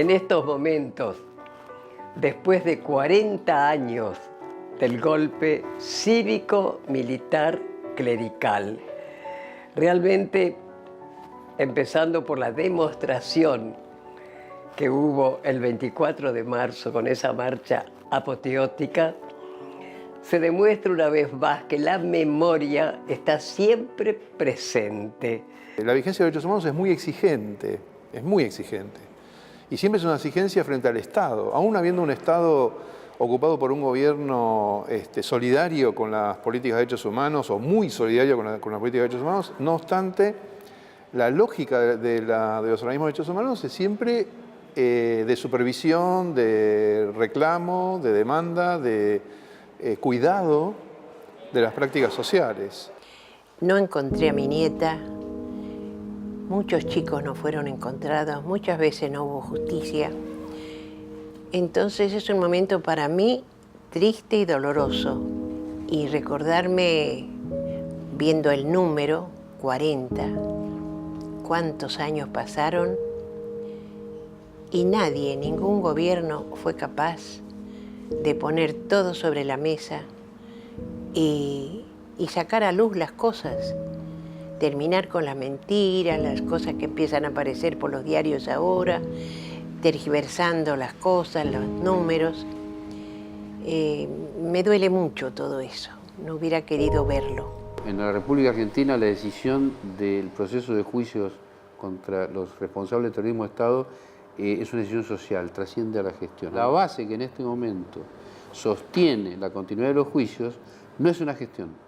En estos momentos, después de 40 años del golpe cívico-militar clerical, realmente empezando por la demostración que hubo el 24 de marzo con esa marcha apoteótica, se demuestra una vez más que la memoria está siempre presente. La vigencia de derechos humanos es muy exigente. Y siempre es una exigencia frente al Estado. Aún habiendo un Estado ocupado por un gobierno solidario con las políticas de derechos humanos o muy solidario con las políticas de derechos humanos, no obstante, la lógica de los organismos de derechos humanos es siempre de supervisión, de reclamo, de demanda, de cuidado de las prácticas sociales. No encontré a mi nieta, muchos chicos no fueron encontrados, muchas veces no hubo justicia. Entonces es un momento para mí triste y doloroso. Y recordarme, viendo el número, 40, cuántos años pasaron y nadie, ningún gobierno fue capaz de poner todo sobre la mesa y sacar a luz las cosas, terminar con las mentiras, las cosas que empiezan a aparecer por los diarios ahora, tergiversando las cosas, los números. Me duele mucho todo eso, no hubiera querido verlo. En la República Argentina la decisión del proceso de juicios contra los responsables de terrorismo de Estado es una decisión social, trasciende a la gestión. La base que en este momento sostiene la continuidad de los juicios no es una gestión.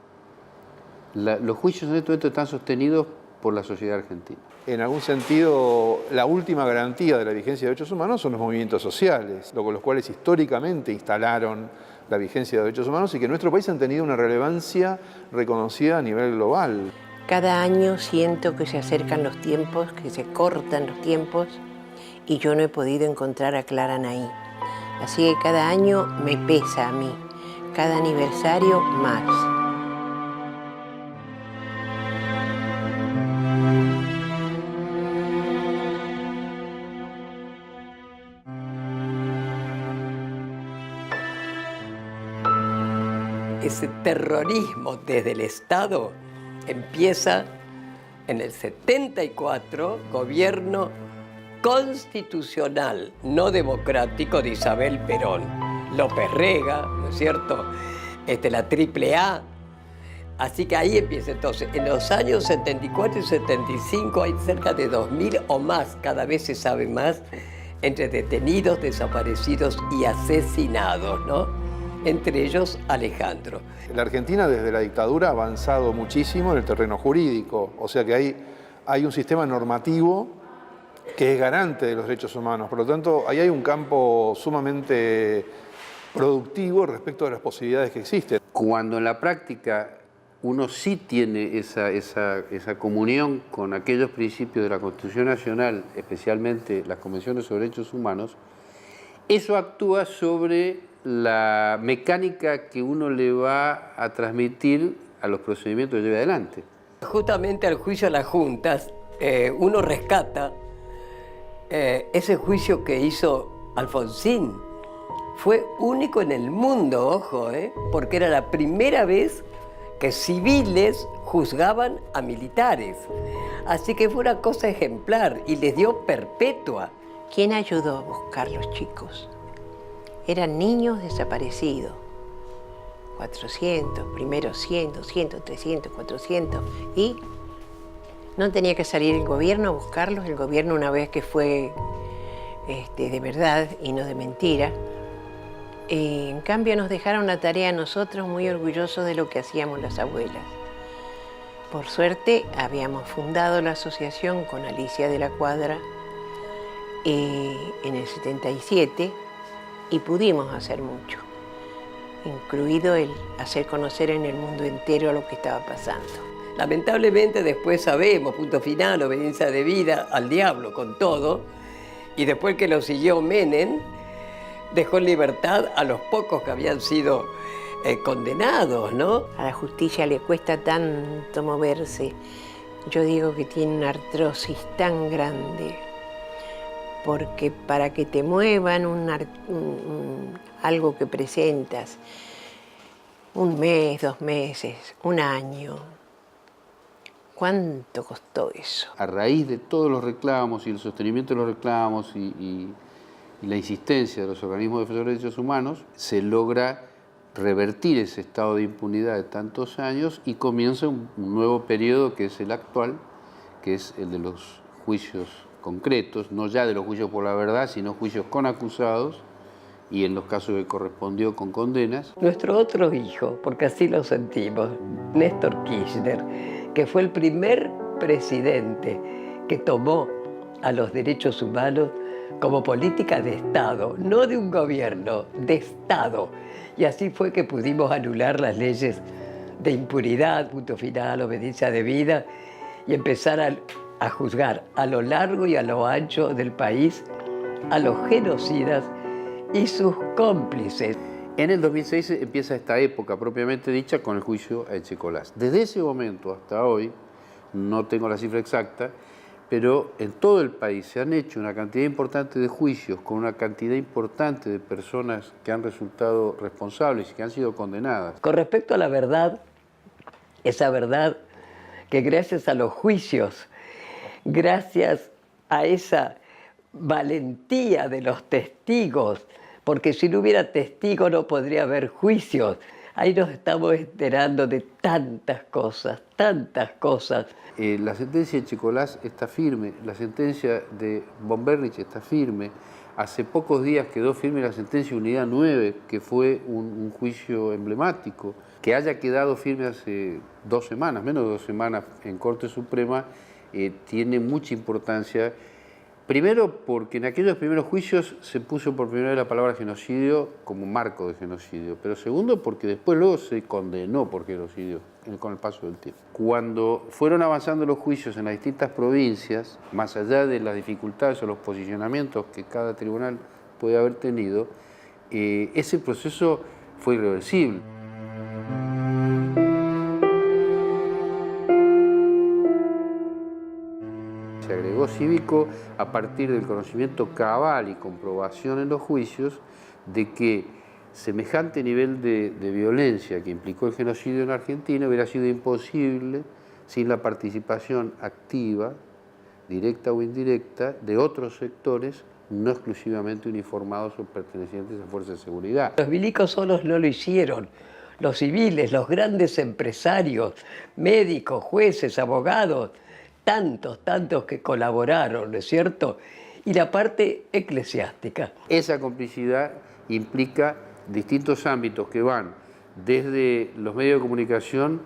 Los juicios en este momento están sostenidos por la sociedad argentina. En algún sentido, la última garantía de la vigencia de derechos humanos son los movimientos sociales, con los cuales históricamente instalaron la vigencia de derechos humanos y que en nuestro país han tenido una relevancia reconocida a nivel global. Cada año siento que se acercan los tiempos, que se cortan los tiempos, y yo no he podido encontrar a Clara Nay. Así que cada año me pesa a mí, cada aniversario más. Ese terrorismo desde el Estado empieza en el 74, gobierno constitucional, no democrático de Isabel Perón, López Rega, ¿no es cierto? La AAA. Así que ahí empieza entonces. En los años 74 y 75 hay cerca de 2000 o más, cada vez se sabe más, entre detenidos, desaparecidos y asesinados, ¿no? Entre ellos Alejandro. La Argentina desde la dictadura ha avanzado muchísimo en el terreno jurídico, o sea que hay un sistema normativo que es garante de los derechos humanos. Por lo tanto, ahí hay un campo sumamente productivo respecto de las posibilidades que existen. Cuando en la práctica uno sí tiene esa comunión con aquellos principios de la Constitución Nacional, especialmente las convenciones sobre derechos humanos, eso actúa sobre la mecánica que uno le va a transmitir a los procedimientos que lleve adelante. Justamente al juicio a las juntas, uno rescata ese juicio que hizo Alfonsín. Fue único en el mundo, ojo, porque era la primera vez que civiles juzgaban a militares. Así que fue una cosa ejemplar y les dio perpetua. ¿Quién ayudó a buscar los chicos? Eran niños desaparecidos. 400, primero 100, 200, 300, 400 y no tenía que salir el gobierno a buscarlos. El gobierno, una vez que fue de verdad y no de mentira, en cambio nos dejaron la tarea a nosotros, muy orgullosos de lo que hacíamos las abuelas. Por suerte habíamos fundado la asociación con Alicia de la Cuadra en el 77 y pudimos hacer mucho, incluido el hacer conocer en el mundo entero lo que estaba pasando. Lamentablemente después sabemos, punto final, obediencia debida al diablo con todo, y después que lo siguió Menem, dejó en libertad a los pocos que habían sido condenados, ¿no? A la justicia le cuesta tanto moverse. Yo digo que tiene una artrosis tan grande, porque para que te muevan algo que presentas, 1 mes, 2 meses, 1 año, ¿cuánto costó eso? A raíz de todos los reclamos y el sostenimiento de los reclamos y la insistencia de los organismos defensores de derechos humanos, se logra revertir ese estado de impunidad de tantos años y comienza un nuevo periodo que es el actual, que es el de los juicios concretos, no ya de los juicios por la verdad, sino juicios con acusados y en los casos que correspondió con condenas. Nuestro otro hijo, porque así lo sentimos, Néstor Kirchner, que fue el primer presidente que tomó a los derechos humanos como política de Estado, no de un gobierno, de Estado. Y así fue que pudimos anular las leyes de impunidad, punto final, obediencia debida, y empezar a juzgar a lo largo y a lo ancho del país a los genocidas y sus cómplices. En el 2006 empieza esta época propiamente dicha con el juicio a Echecolás. Desde ese momento hasta hoy, no tengo la cifra exacta, pero en todo el país se han hecho una cantidad importante de juicios con una cantidad importante de personas que han resultado responsables y que han sido condenadas. Con respecto a la verdad, esa verdad que gracias a los juicios, gracias a esa valentía de los testigos, porque si no hubiera testigos no podría haber juicios. Ahí nos estamos enterando de tantas cosas, tantas cosas. La sentencia de Echecolás está firme, la sentencia de von Bernich está firme. Hace pocos días quedó firme la sentencia de Unidad 9, que fue un juicio emblemático. Que haya quedado firme hace 2 semanas, menos de 2 semanas en Corte Suprema, tiene mucha importancia. Primero, porque en aquellos primeros juicios se puso por primera vez la palabra genocidio como marco de genocidio. Pero segundo, porque después luego se condenó por genocidio con el paso del tiempo. Cuando fueron avanzando los juicios en las distintas provincias, más allá de las dificultades o los posicionamientos que cada tribunal puede haber tenido, ese proceso fue irreversible. Se agregó cívico a partir del conocimiento cabal y comprobación en los juicios de que semejante nivel de violencia que implicó el genocidio en Argentina hubiera sido imposible sin la participación activa, directa o indirecta, de otros sectores no exclusivamente uniformados o pertenecientes a fuerzas de seguridad. Los milicos solos no lo hicieron. Los civiles, los grandes empresarios, médicos, jueces, abogados, tantos que colaboraron, ¿no es cierto? Y la parte eclesiástica. Esa complicidad implica distintos ámbitos que van desde los medios de comunicación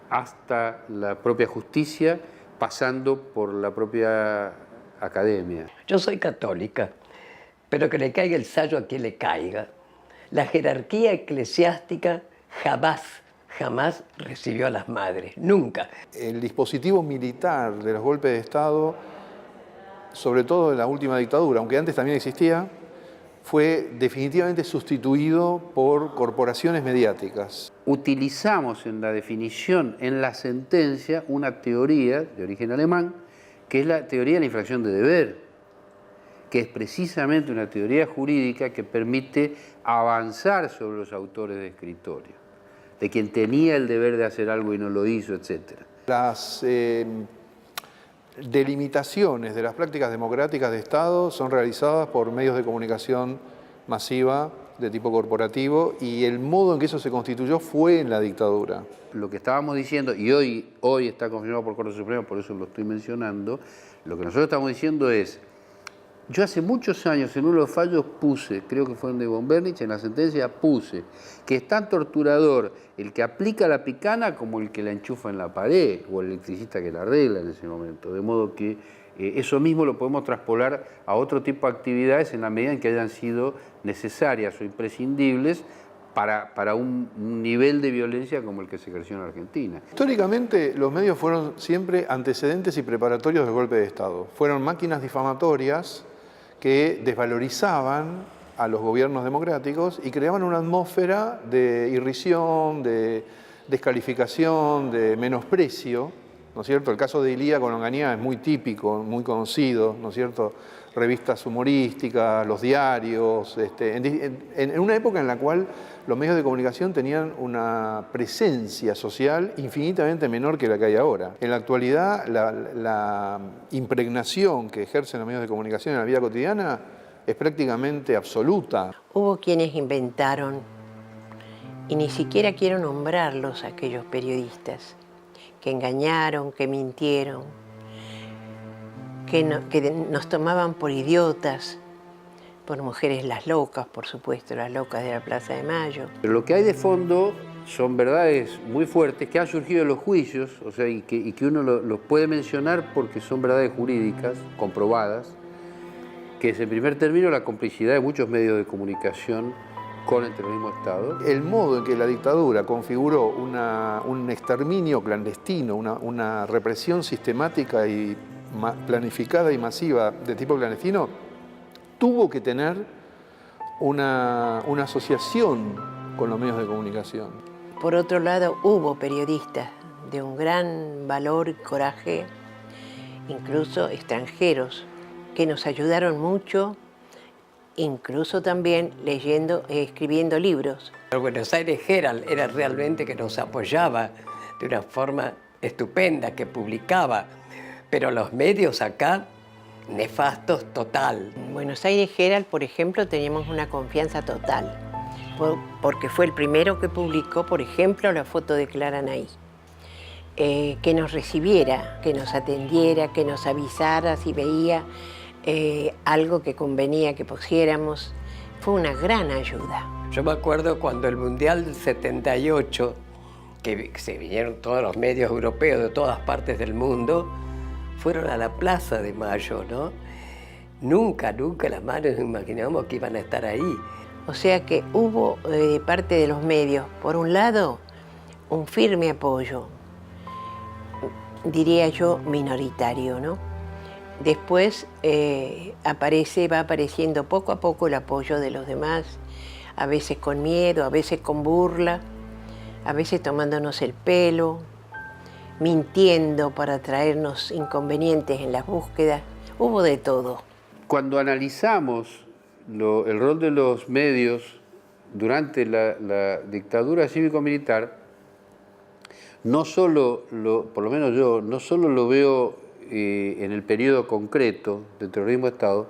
hasta la propia justicia, pasando por la propia academia. Yo soy católica, pero que le caiga el sayo a quien le caiga. La jerarquía eclesiástica jamás recibió a las madres, nunca. El dispositivo militar de los golpes de Estado, sobre todo en la última dictadura, aunque antes también existía, fue definitivamente sustituido por corporaciones mediáticas. Utilizamos en la definición, en la sentencia, una teoría de origen alemán, que es la teoría de la infracción de deber, que es precisamente una teoría jurídica que permite avanzar sobre los autores de escritorio, de quien tenía el deber de hacer algo y no lo hizo, etc. Las delimitaciones de las prácticas democráticas de Estado son realizadas por medios de comunicación masiva de tipo corporativo y el modo en que eso se constituyó fue en la dictadura. Lo que estábamos diciendo, y hoy está confirmado por Corte Suprema, por eso lo estoy mencionando, lo que nosotros estamos diciendo es, yo hace muchos años en uno de los fallos puse, creo que fue en de von Bernich, en la sentencia puse, que es tan torturador el que aplica la picana como el que la enchufa en la pared, o el electricista que la arregla en ese momento. De modo que eso mismo lo podemos traspolar a otro tipo de actividades en la medida en que hayan sido necesarias o imprescindibles para un nivel de violencia como el que se ejerció en Argentina. Históricamente los medios fueron siempre antecedentes y preparatorios del golpe de Estado. Fueron máquinas difamatorias que desvalorizaban a los gobiernos democráticos y creaban una atmósfera de irrisión, de descalificación, de menosprecio ¿no es cierto? El caso de Ilía con Onganía es muy típico, muy conocido, ¿no es cierto? Revistas humorísticas, los diarios, en una época en la cual los medios de comunicación tenían una presencia social infinitamente menor que la que hay ahora. En la actualidad, la impregnación que ejercen los medios de comunicación en la vida cotidiana es prácticamente absoluta. Hubo quienes inventaron, y ni siquiera quiero nombrarlos, aquellos periodistas, que engañaron, que mintieron, que nos tomaban por idiotas, por mujeres las locas, por supuesto, las locas de la Plaza de Mayo. Pero lo que hay de fondo son verdades muy fuertes que han surgido en los juicios, o sea, y que uno los puede mencionar porque son verdades jurídicas, comprobadas, que es en primer término la complicidad de muchos medios de comunicación con el terrorismo de Estado. El modo en que la dictadura configuró un exterminio clandestino, una represión sistemática y planificada y masiva de tipo clandestino, tuvo que tener una asociación con los medios de comunicación. Por otro lado, hubo periodistas de un gran valor y coraje, incluso extranjeros, que nos ayudaron mucho, incluso también escribiendo libros. El Buenos Aires Herald era realmente que nos apoyaba de una forma estupenda, que publicaba, pero los medios acá, nefastos total. En Buenos Aires Herald, por ejemplo, teníamos una confianza total, porque fue el primero que publicó, por ejemplo, la foto de Clara Nay. Que nos recibiera, que nos atendiera, que nos avisara si veía algo que convenía que pusiéramos. Fue una gran ayuda. Yo me acuerdo cuando el Mundial del 78, que se vinieron todos los medios europeos de todas partes del mundo, fueron a la Plaza de Mayo, ¿no? Nunca las manos imaginamos que iban a estar ahí. O sea que hubo de parte de los medios, por un lado, un firme apoyo, diría yo minoritario, ¿no? Después va apareciendo poco a poco el apoyo de los demás, a veces con miedo, a veces con burla, a veces tomándonos el pelo, mintiendo para traernos inconvenientes en las búsquedas. Hubo de todo. Cuando analizamos el rol de los medios durante la dictadura cívico-militar, no solo, por lo menos yo, no solo lo veo en el periodo concreto del terrorismo de Estado,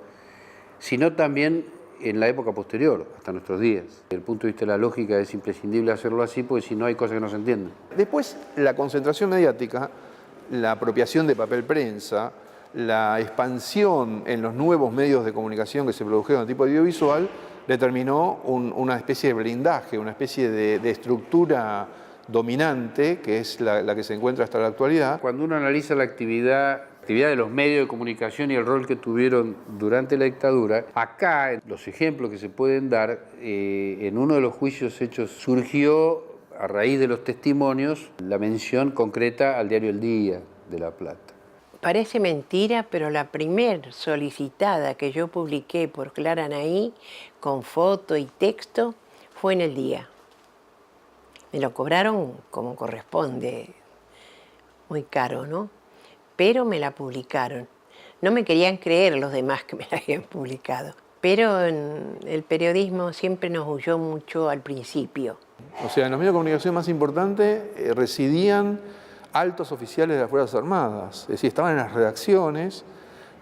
sino también en la época posterior, hasta nuestros días. Desde el punto de vista de la lógica es imprescindible hacerlo así, porque si no hay cosas que no se entienden. Después, la concentración mediática, la apropiación de papel prensa, la expansión en los nuevos medios de comunicación que se produjeron de tipo audiovisual, determinó una especie de blindaje, una especie de estructura dominante, que es la que se encuentra hasta la actualidad. Cuando uno analiza la actividad de los medios de comunicación y el rol que tuvieron durante la dictadura, acá los ejemplos que se pueden dar, en uno de los juicios hechos surgió, a raíz de los testimonios, la mención concreta al diario El Día de La Plata. Parece mentira, pero la primer solicitada que yo publiqué por Clara Nay, con foto y texto, fue en El Día. Me lo cobraron como corresponde, muy caro, ¿no? Pero me la publicaron. No me querían creer los demás que me la habían publicado. Pero el periodismo siempre nos huyó mucho al principio. O sea, en los medios de comunicación más importantes residían altos oficiales de las Fuerzas Armadas. Es decir, estaban en las redacciones,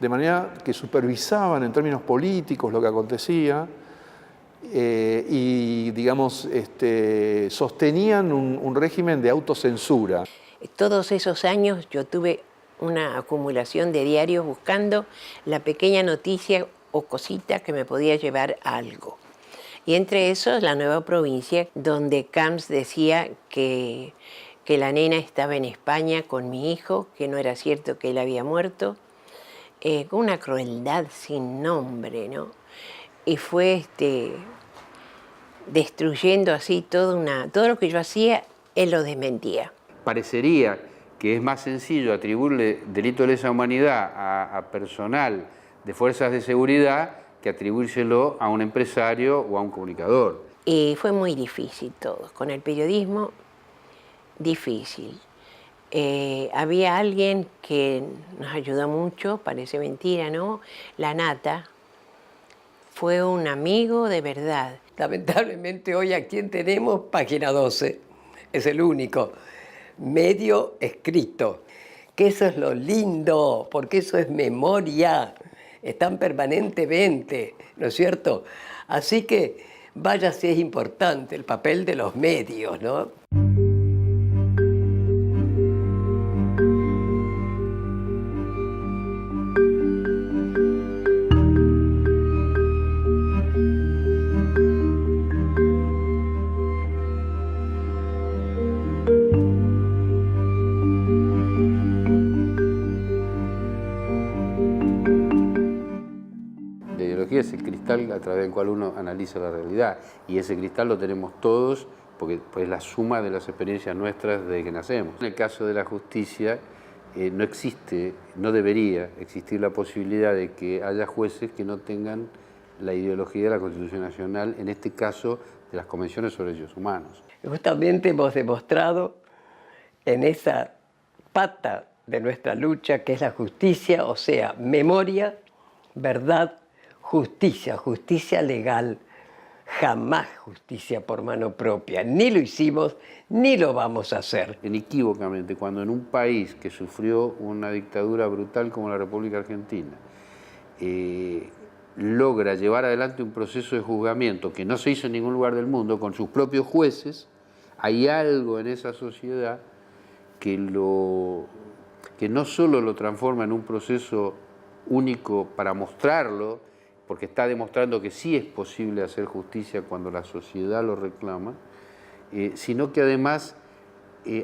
de manera que supervisaban en términos políticos lo que acontecía y, digamos, sostenían un régimen de autocensura. Todos esos años yo tuve una acumulación de diarios buscando la pequeña noticia o cosita que me podía llevar a algo. Y entre esos, La Nueva Provincia, donde Camps decía que la nena estaba en España con mi hijo, que no era cierto que él había muerto, con una crueldad sin nombre, ¿no? Y fue destruyendo así todo lo que yo hacía, él lo desmentía. Parecería que es más sencillo atribuirle delito de lesa humanidad a personal de fuerzas de seguridad que atribuírselo a un empresario o a un comunicador. Y fue muy difícil todo, con el periodismo difícil. Había alguien que nos ayudó mucho, parece mentira, ¿no? La Nata fue un amigo de verdad. Lamentablemente hoy a quien tenemos, página 12, es el único medio escrito, que eso es lo lindo, porque eso es memoria, están permanentemente, ¿no es cierto? Así que vaya si es importante el papel de los medios, ¿no? La ideología es el cristal a través del cual uno analiza la realidad, y ese cristal lo tenemos todos porque pues, es la suma de las experiencias nuestras desde que nacemos. En el caso de la justicia no existe, no debería existir la posibilidad de que haya jueces que no tengan la ideología de la Constitución Nacional, en este caso de las Convenciones sobre Derechos Humanos. Justamente hemos demostrado en esa pata de nuestra lucha que es la justicia, o sea, memoria, verdad, justicia, justicia legal, jamás justicia por mano propia. Ni lo hicimos, ni lo vamos a hacer. Inequívocamente, cuando en un país que sufrió una dictadura brutal como la República Argentina, logra llevar adelante un proceso de juzgamiento que no se hizo en ningún lugar del mundo, con sus propios jueces, hay algo en esa sociedad que no solo lo transforma en un proceso único para mostrarlo, porque está demostrando que sí es posible hacer justicia cuando la sociedad lo reclama, sino que además,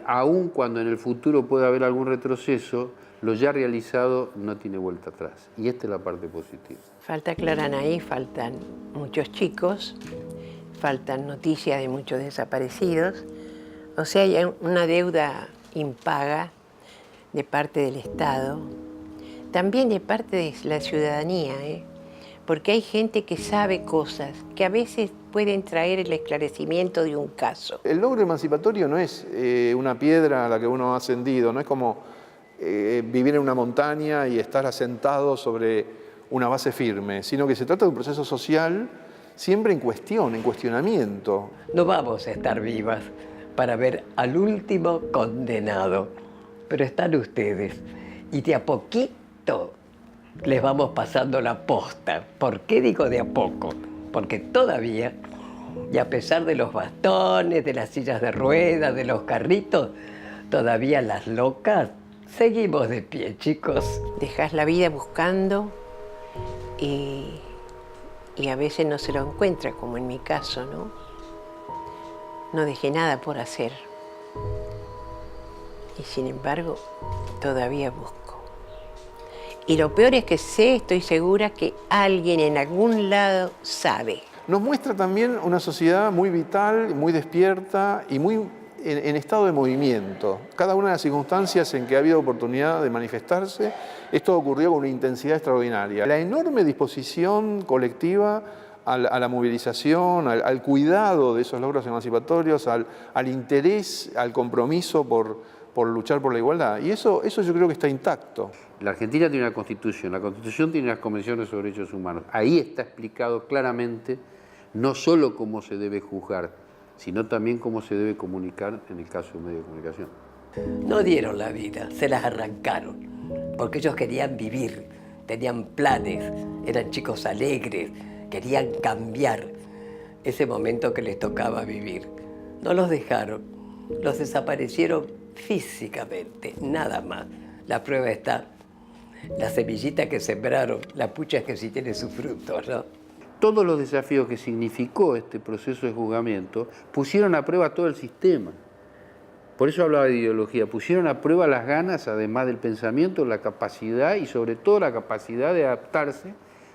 aun cuando en el futuro pueda haber algún retroceso, lo ya realizado no tiene vuelta atrás. Y esta es la parte positiva. Falta Claranaí, faltan muchos chicos, faltan noticias de muchos desaparecidos. O sea, hay una deuda impaga de parte del Estado, también de parte de la ciudadanía, porque hay gente que sabe cosas que a veces pueden traer el esclarecimiento de un caso. El logro emancipatorio no es una piedra a la que uno ha ascendido, no es como vivir en una montaña y estar asentado sobre una base firme, sino que se trata de un proceso social siempre en cuestión, en cuestionamiento. No vamos a estar vivas para ver al último condenado, pero están ustedes y de a poquito les vamos pasando la posta. ¿Por qué digo de a poco? Porque todavía, y a pesar de los bastones, de las sillas de ruedas, de los carritos, todavía las locas seguimos de pie, chicos. Dejas la vida buscando y a veces no se lo encuentra, como en mi caso, ¿no? No dejé nada por hacer. Y sin embargo, todavía busco. Y lo peor es que estoy segura que alguien en algún lado sabe. Nos muestra también una sociedad muy vital, muy despierta y muy en estado de movimiento. Cada una de las circunstancias en que ha habido oportunidad de manifestarse, esto ocurrió con una intensidad extraordinaria. La enorme disposición colectiva a la movilización, al cuidado de esos logros emancipatorios, al interés, al compromiso por luchar por la igualdad. Y eso yo creo que está intacto. La Argentina tiene una Constitución, la Constitución tiene las Convenciones sobre Derechos Humanos. Ahí está explicado claramente no solo cómo se debe juzgar, sino también cómo se debe comunicar en el caso de un medio de comunicación. No dieron la vida, se las arrancaron, porque ellos querían vivir, tenían planes, eran chicos alegres, querían cambiar ese momento que les tocaba vivir. No los dejaron, los desaparecieron físicamente, nada más. La prueba está, la semillita que sembraron, la pucha es que sí tiene sus frutos, ¿no? Todos los desafíos que significó este proceso de juzgamiento pusieron a prueba todo el sistema. Por eso hablaba de ideología, pusieron a prueba las ganas, además del pensamiento, la capacidad y sobre todo la capacidad de adaptarse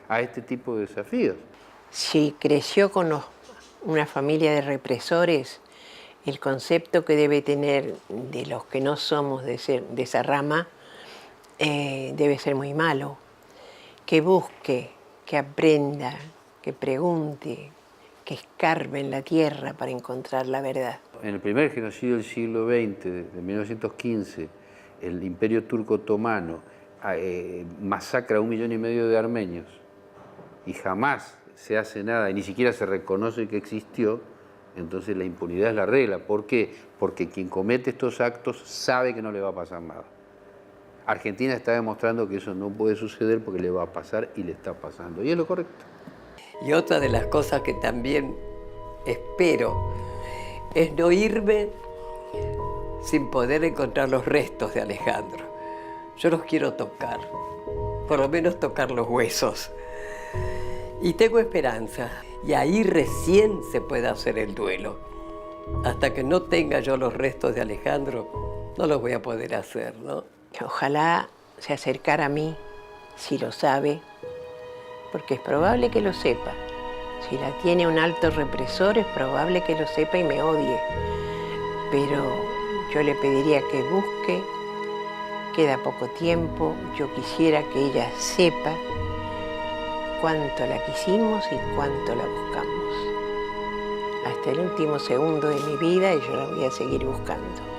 a este tipo de desafíos. Si creció con una familia de represores, el concepto que debe tener de los que no somos de esa rama debe ser muy malo. Que busque, que aprenda, que pregunte, que escarbe en la tierra para encontrar la verdad. En el primer genocidio del siglo XX, de 1915, el Imperio Turco Otomano masacra a 1,5 millones de armenios y jamás se hace nada y ni siquiera se reconoce que existió, entonces la impunidad es la regla. ¿Por qué? Porque quien comete estos actos sabe que no le va a pasar nada. Argentina está demostrando que eso no puede suceder porque le va a pasar y le está pasando. Y es lo correcto. Y otra de las cosas que también espero es no irme sin poder encontrar los restos de Alejandro. Yo los quiero tocar, por lo menos tocar los huesos. Y tengo esperanza, y ahí recién se puede hacer el duelo. Hasta que no tenga yo los restos de Alejandro, no los voy a poder hacer, ¿no? Ojalá se acercara a mí, si lo sabe, porque es probable que lo sepa. Si la tiene un alto represor, es probable que lo sepa y me odie. Pero yo le pediría que busque, queda poco tiempo, yo quisiera que ella sepa cuánto la quisimos y cuánto la buscamos. Hasta el último segundo de mi vida y yo la voy a seguir buscando.